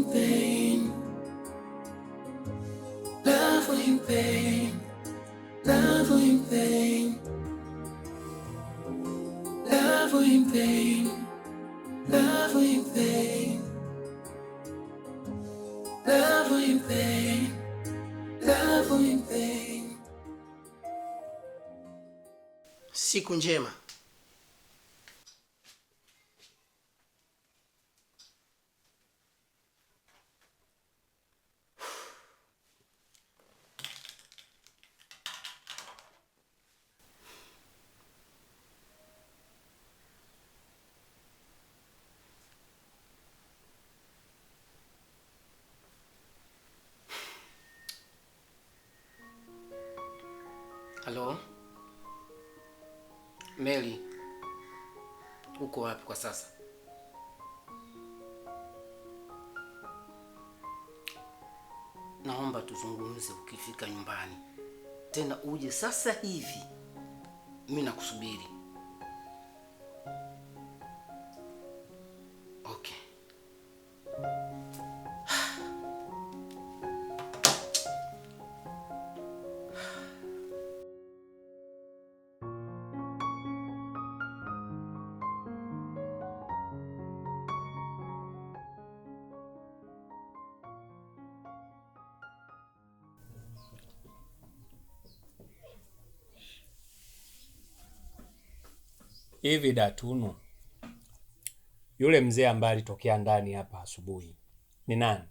in pain. Love in pain. Love in pain. Love in pain. Love in pain. Love in pain. Love in pain. Siku njema. Halo? Meli, uko wapi kwa sasa? Naomba tuzungumze ukifika nyumbani. Tena uje sasa hivi. Mimi nakusubiri. Okay. Hivi Datunu, yule mzee ambaye alitokea ndani hapa asubuhi ni nani?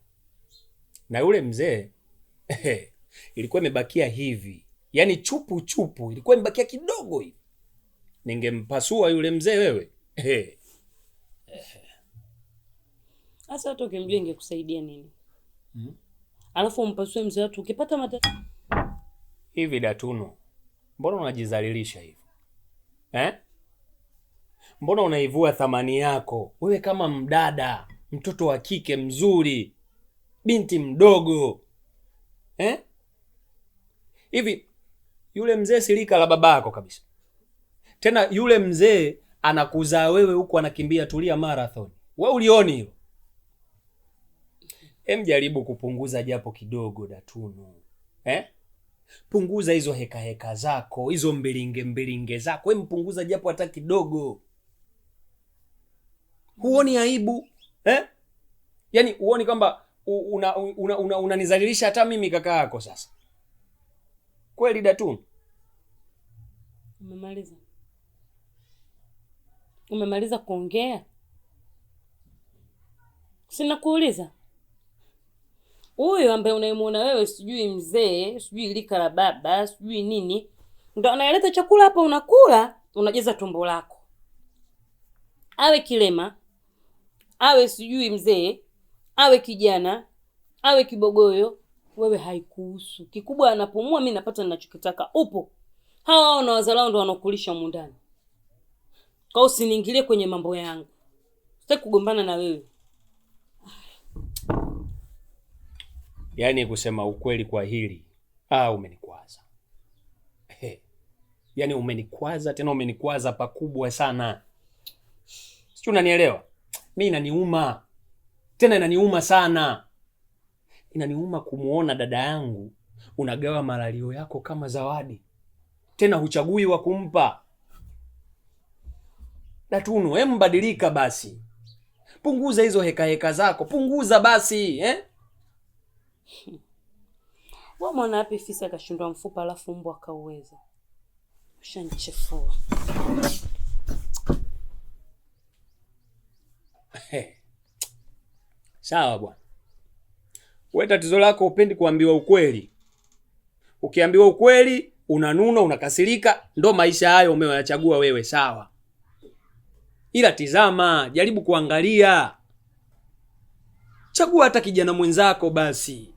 Na yule mzee ilikuwa imebakia hivi, yaani chupu chupu, ilikuwa imebakia kidogo hivi. Ningempasua yule mzee wewe. Sasa hata ukimjua ingekusaidia nini? Alafu umpasue mzee watu ukipata matatizo. Hivi Datunu, mbona unajizalilisha hivi? Mbona unaivua thamani yako? Wewe kama mdada, mtoto wa kike mzuri, binti mdogo. Hivi yule mzee silika la babako kabisa. Tena yule mzee anakuzaa wewe huku anakimbia Tulia marathon. Wewe ulioni hilo? Jaribu kupunguza japo kidogo Datunu. Punguza hizo heka heka zako, hizo mbilinge zako. Mpunguza japo hata kidogo. Huoni aibu? Yaani huoni kwamba unanizalilisha hata mimi kaka yako sasa? Kweli Datunu? Umemaliza kuongea? Sina kuuliza. Huyo ambaye unayemuona wewe, sijui mzee, sijui lika la baba, sijui nini, ndo analeta chakula hapa unakula, unajaza tumbo lako. Awe kilema, awe sijui mzee, awe kijana, awe kibogoyo, wewe haikuhusu. Kikubwa anapumua, mimi napata ninachokitaka. Upo. Hawa na wazalao ndo wanakulisha humu ndani. Kwa usiniingilie kwenye mambo yangu. Sitaki kugombana na wewe. Yaani kusema ukweli kwa hili, umenikwaza. Yaani umenikwaza, tena umenikwaza pakubwa sana. Sio, unanielewa? Mimi inaniuma. Tena inaniuma sana. Inaniuma kumuona dada yangu unagawa malalio yako kama zawadi. Tena huchagui wa kumpa. Datunu, mbadilika basi. Punguza hizo heka heka zako. Punguza basi, Wewe mwana wapi fisi akashindwa mfupa alafu mbwa akauweza. Ushanichefua. Sawa bwana. Wewe tatizo lako upendi kuambiwa ukweli. Ukiambiwa ukweli, unanuna, unakasirika, ndo maisha hayo umeyachagua wewe, sawa. Ila tizama, jaribu kuangalia. Chagua hata kijana mwenzako basi.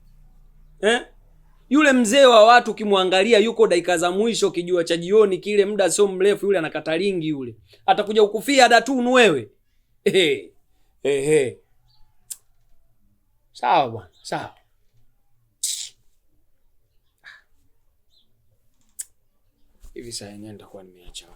Yule mzee wa watu ukimwangalia yuko dakika za mwisho, kijua cha jioni kile, muda sio mrefu yule anakata ringi yule. Atakuja ukufia Datunu wewe. Sawa bwana, sawa. Hivi sasa yenyewe nitakuwa nimeacha.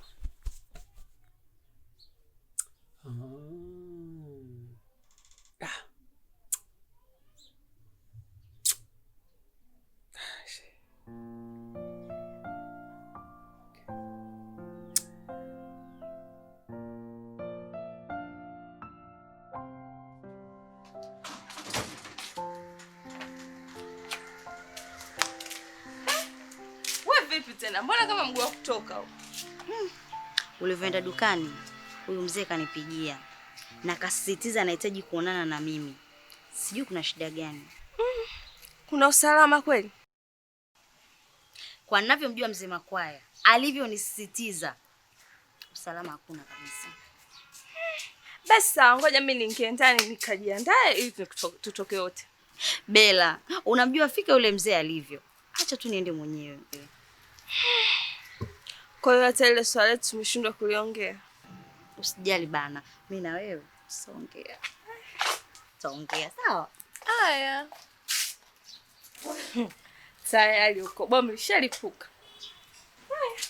tena? Mbona kama mguu wa kutoka huko? Ulivyoenda dukani, huyu mzee kanipigia na kasisitiza anahitaji kuonana na mimi. Sijui kuna shida gani. Kuna usalama kweli? Kwa ninavyomjua mzee Makwaya, alivyonisisitiza, usalama hakuna kabisa. Basi sawa, ngoja mimi niingie ndani nikajiandae ili tutoke wote. Bella, unamjua fika yule mzee alivyo. Acha tu niende mwenyewe. Kwa hiyo hata ile swali tumeshindwa kuliongea. Usijali bana, mimi na wewe tuongea. Tuongea sawa? Haya. Tayari uko bomu lishalipuka. Haya.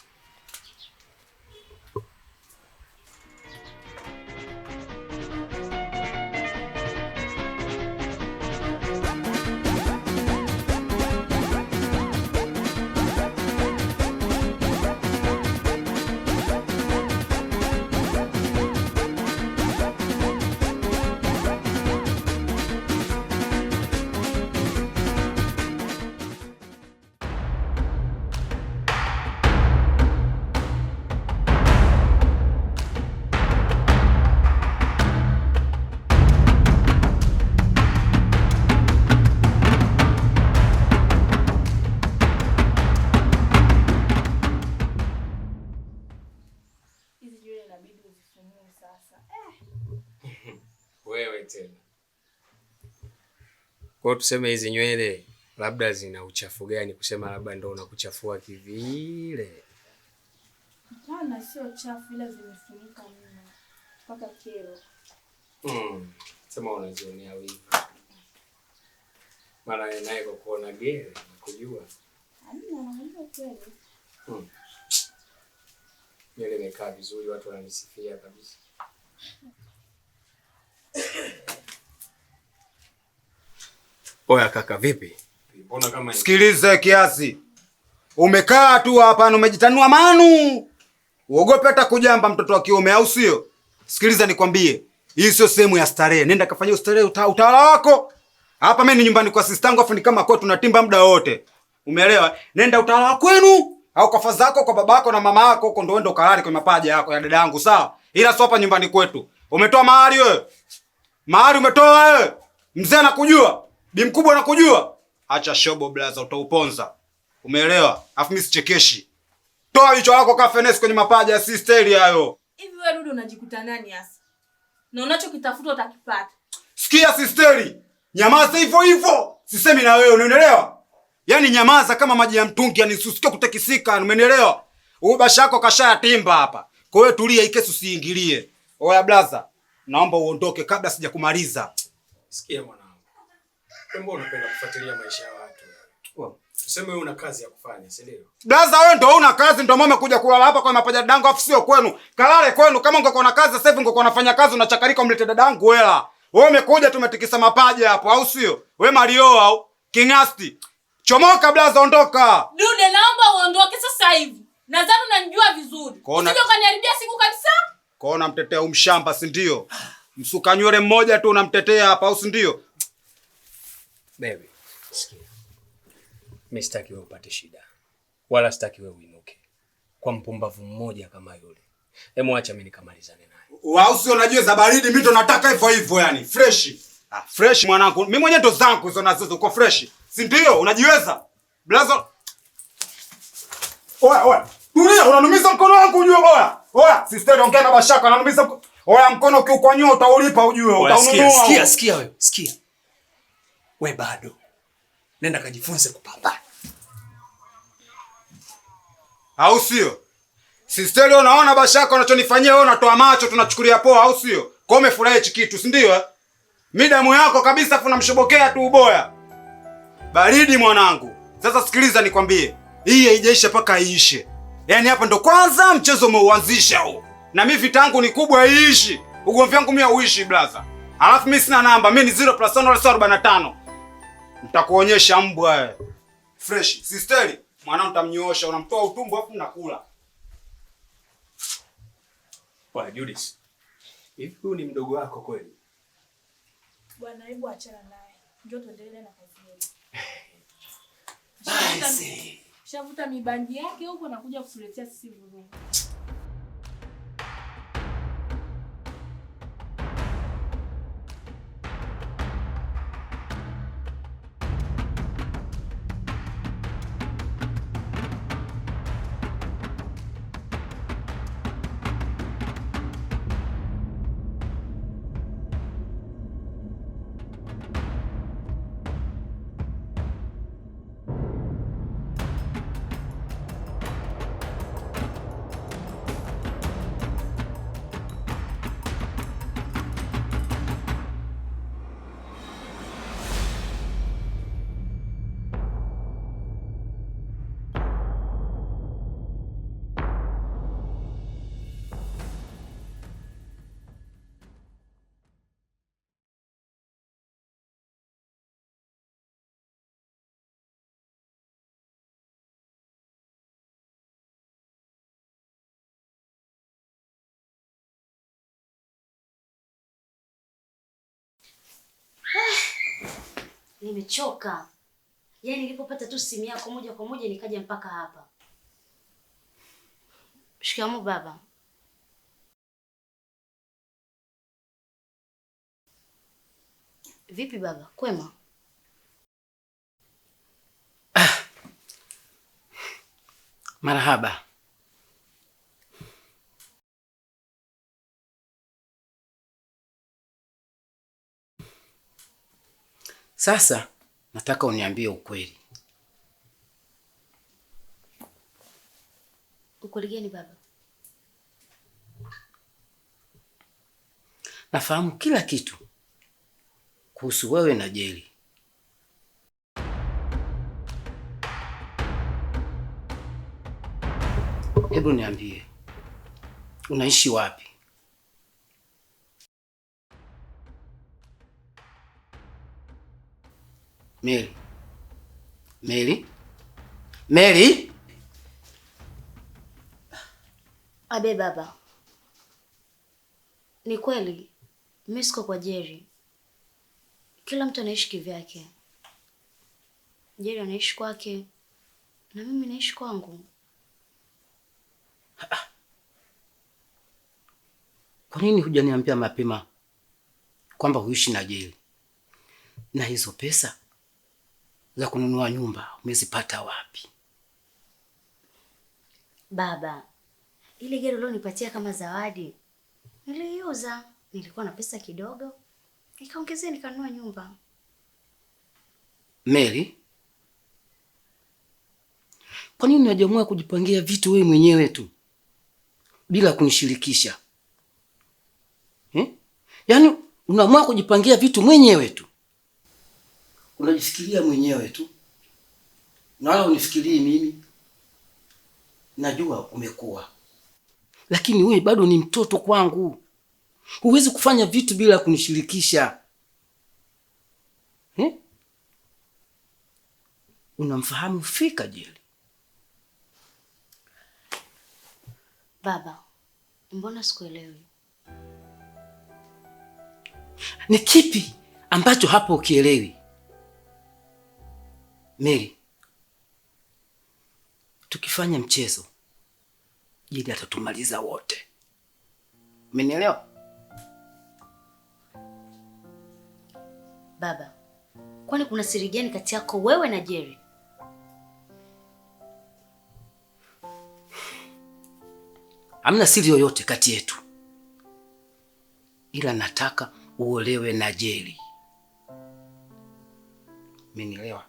Wewe tena. Kwa tuseme hizi nywele labda zina uchafu gani, kusema labda ndio unakuchafua kivile? Hapana, sio chafu ila zimefunika mimi mpaka kero. Sema unazionea wivu. Mara naye kwa kuona gere kujua. Naona kweli. Nywele imekaa vizuri, watu wananisifia kabisa. Oya kaka, vipi? Mbona kama sikilize kiasi. Umekaa tu hapa na umejitanua manu. Uogope hata kujamba mtoto wa kiume au sio? Sikiliza nikwambie, hii sio sehemu ya starehe. Nenda kafanyia starehe utawala wako. Hapa mimi ni nyumbani kwa sistangu, afu ni kama kwetu tunatimba muda wote. Umeelewa? Nenda utawala kwenu au kwa fadhako kwa babako na mama yako huko, ndio uende ukalale kwa mapaja yako ya dada yangu, sawa? Ila sio hapa nyumbani kwetu. Umetoa mahali wewe? Mahali umetoa wewe? Mzee anakujua? Bi mkubwa anakujua? Acha shobo blaza, utauponza. Umeelewa? Afu mimi sichekeshi. Toa hicho wako kafenes kwenye mapaja ya sisteri hayo. Hivi wewe Dudu unajikuta nani hasa? Na unachokitafuta utakipata. Sikia sisteri, nyamaza hivyo hivyo. Sisemi na wewe, unaelewa? Yaani nyamaza kama maji ya mtungi, yani usisikie kutekisika, umeelewa? Ubasha yako kashaya timba hapa. Kwa hiyo tulia, hii kesi usiingilie. Oya blaza, naomba uondoke kabla sijakumaliza. Sikia mwanangu. Mbona unapenda kufuatilia maisha ya watu? Tuseme wewe una kazi ya kufanya, si ndio? Blaza wewe ndio una kazi, ndio mama kuja kulala hapa kwa mapaja dadangu, afu sio kwenu. Kalale kwenu, kama ungekuwa na kazi sasa hivi ungekuwa unafanya kazi unachakarika umlete dadangu hela. Wewe umekuja tumetikisa mapaja hapo, au sio? Wewe Mario au Kingasti. Chomoka blaza, ondoka. Dude, naomba uondoke sasa hivi. Nadhani unanijua vizuri. Usije ukaniharibia siku kabisa. Kwaona mtetea umshamba, si ndio? Msuka nywele mmoja tu unamtetea hapa, au si ndio? Baby, sikia. Mimi sitaki wewe upate shida. Wala sitaki wewe uinuke kwa mpumbavu mmoja kama yule. Hebu acha mimi nikamalizane naye. Wao sio unajua za baridi, mimi ndo nataka hivyo hivyo yani, fresh. Fresh mwanangu. Mimi mwenyewe ndo zangu hizo nazo uko fresh. Si ndio? Unajiweza? Blazo. Oya. Tulia, unanumiza mkono wangu ujue oya. Sister ongea na Bashaka, unanumiza mkono. Oya, mkono ukiukonyoa utaulipa ujue, utaununua. Sikia wewe, sikia. Wewe bado. Nenda kajifunze kupambana. Au sio? Sister leo unaona Bashaka unachonifanyia wewe, unatoa macho tunachukulia poa, au sio? Kwa umefurahi hichi kitu, si ndio? Mimi damu yako kabisa afu namshobokea tu uboya. Baridi mwanangu. Sasa sikiliza nikwambie. Hii haijaisha paka iishe. Yaani hapa ndo kwanza mchezo umeuanzisha huu. Na mimi vita yangu ni kubwa iishi. Ugomvi wangu mimi hauishi blaza. Alafu mimi sina namba, mimi ni 0+145. Nitakuonyesha mbwa wewe. Fresh. Sisteri, mwanangu nitamnyoosha, unamtoa utumbo afu mnakula. Bwana Judith. Hivi huyu ni mdogo wako kweli? Bwana, hebu achana naye. Njoo tuendelee na kazi yetu. Shavuta mibangi yake huko na kuja kutuletea sisi vurugu. Nimechoka. Yaani nilipopata tu simu yako moja kwa moja nikaja mpaka hapa. Shikamoo baba. Vipi baba? Kwema? Marahaba. Sasa nataka uniambie ukweli. Ukweli gani baba? Nafahamu kila kitu kuhusu wewe na Jerry. Hebu niambie, unaishi wapi? Mary. Mary? Mary? Abe baba. Ni kweli mimi siko kwa Jerry. Kila mtu anaishi kivyake. Jerry anaishi kwake na mimi naishi kwangu. Kwa nini hujaniambia mapema kwamba huishi na Jerry? Na hizo pesa za kununua nyumba umezipata wapi? Baba, ile gari ulionipatia kama zawadi niliiuza. Nilikuwa na pesa kidogo, nikaongezea nikanunua nyumba. Mary, kwa nini unajamua kujipangia vitu wewe mwenyewe tu bila kunishirikisha? Yaani unaamua kujipangia vitu mwenyewe tu. Unajifikiria mwenyewe tu. Na wala unifikirii mimi. Najua umekuwa. Lakini wewe bado ni mtoto kwangu. Huwezi kufanya vitu bila kunishirikisha. Unamfahamu fika Jerry? Baba, mbona sikuelewi? Ni kipi ambacho hapo ukielewi? Mary, tukifanya mchezo Jerry atatumaliza wote. Umenielewa? Baba, kwani kuna siri gani kati yako wewe na Jerry? Hamna siri yoyote kati yetu. Ila nataka uolewe na Jerry. Umenielewa?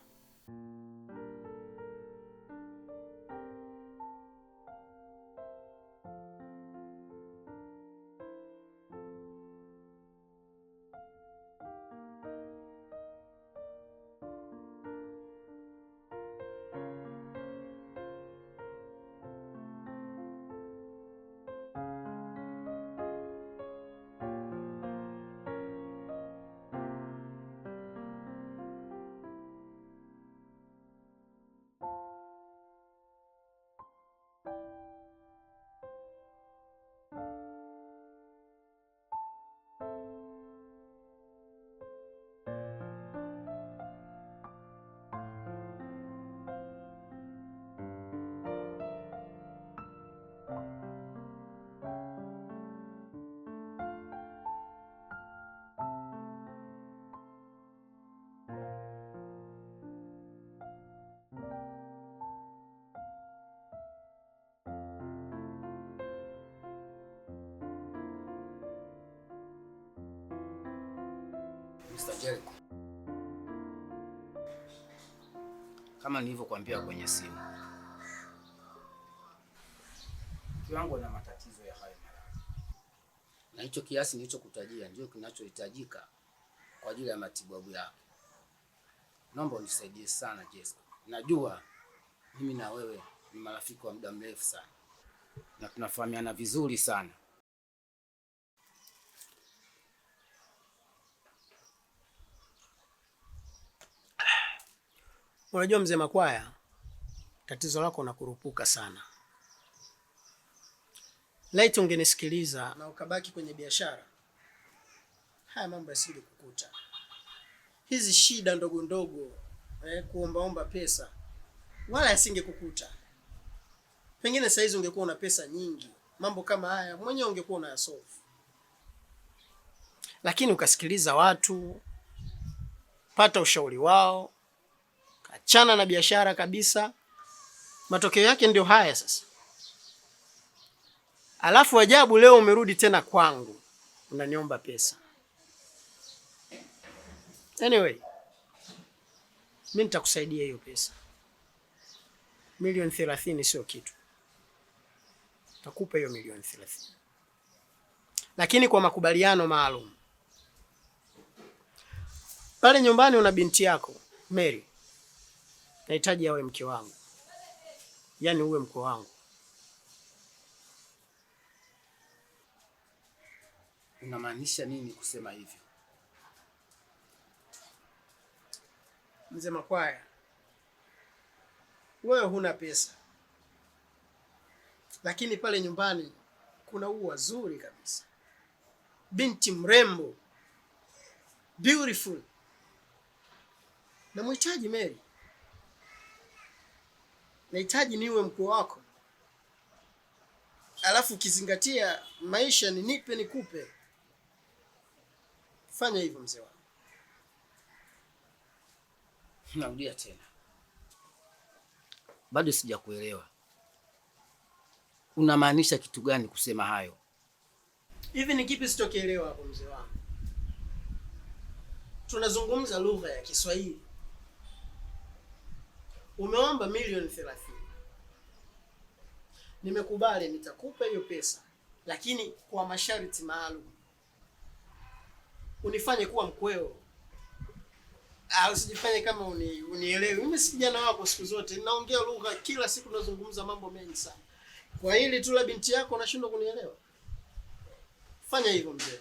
Mr. Jericho, kama nilivyokuambia kwenye simu, mke wangu ana matatizo ya hayo maradhi, na hicho kiasi nilichokutajia ndio kinachohitajika kwa ajili ya matibabu yake. Naomba unisaidie sana Jessica. Najua mimi na wewe ni marafiki wa muda mrefu sana na tunafahamiana vizuri sana. Unajua mzee Makwaya, tatizo lako unakurupuka sana. Laiti ungenisikiliza na ukabaki kwenye biashara, haya mambo yasingekukuta. Hizi shida ndogo ndogo, kuombaomba pesa, wala yasingekukuta. Pengine saa hizi ungekuwa una pesa nyingi, mambo kama haya mwenyewe ungekuwa unayasolve. Lakini ukasikiliza watu, pata ushauri wao, achana na biashara kabisa. Matokeo yake ndio haya sasa. Alafu ajabu leo umerudi tena kwangu, unaniomba pesa. Anyway, mimi nitakusaidia hiyo pesa. Milioni 30 sio kitu. Nitakupa hiyo milioni 30. Lakini kwa makubaliano maalum. Pale nyumbani una binti yako, Mary. Nahitaji awe mke wangu. Yaani uwe mke wangu. Unamaanisha nini kusema hivyo? Mzee Makwaya, wewe huna pesa. Lakini pale nyumbani kuna ua zuri kabisa. Binti mrembo. Beautiful. Namhitaji Mary. Nahitaji niwe mkwe wako. Alafu ukizingatia maisha ni nipe nikupe. Fanya hivyo mzee wangu. Narudia tena. Bado sijakuelewa. Unamaanisha kitu gani kusema hayo? Hivi ni kipi sitokielewa hapo mzee wangu? Tunazungumza lugha ya Kiswahili. Umeomba milioni 30. Nimekubali nitakupa hiyo pesa, lakini kwa masharti maalum. Unifanye kuwa mkweo. Usijifanye kama unielewi. Mimi si kijana wako siku zote. Ninaongea lugha kila siku, tunazungumza mambo mengi sana. Kwa hili tu la binti yako unashindwa kunielewa? Fanya hivyo mzee.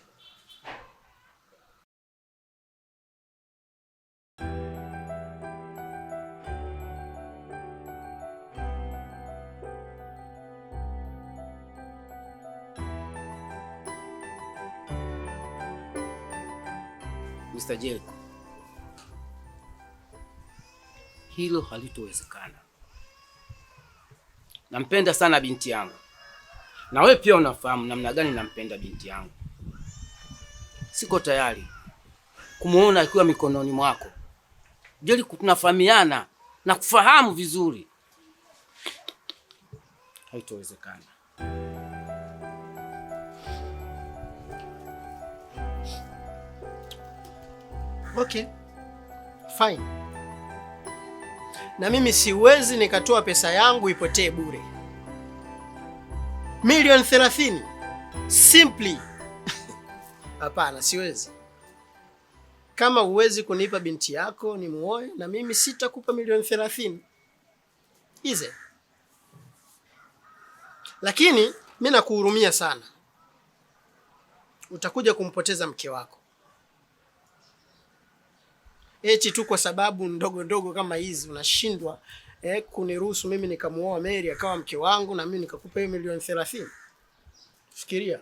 Mr. Jericho, hilo halitowezekana. Nampenda sana binti yangu. Na wewe pia unafahamu namna gani nampenda binti yangu. Siko tayari kumuona akiwa mikononi mwako. Jericho, tunafahamiana na kufahamu vizuri. Haitowezekana. Okay. Fine. Na mimi siwezi nikatoa pesa yangu ipotee bure. Milioni 30. Simply. Hapana, siwezi. Kama uwezi kunipa binti yako ni muoe, na mimi sitakupa milioni 30. Ize. Lakini mimi nakuhurumia sana. Utakuja kumpoteza mke wako. Eti tu kwa sababu ndogo ndogo kama hizi unashindwa kuniruhusu mimi nikamuoa Mary akawa mke wangu na mimi nikakupa hiyo milioni 30. Fikiria.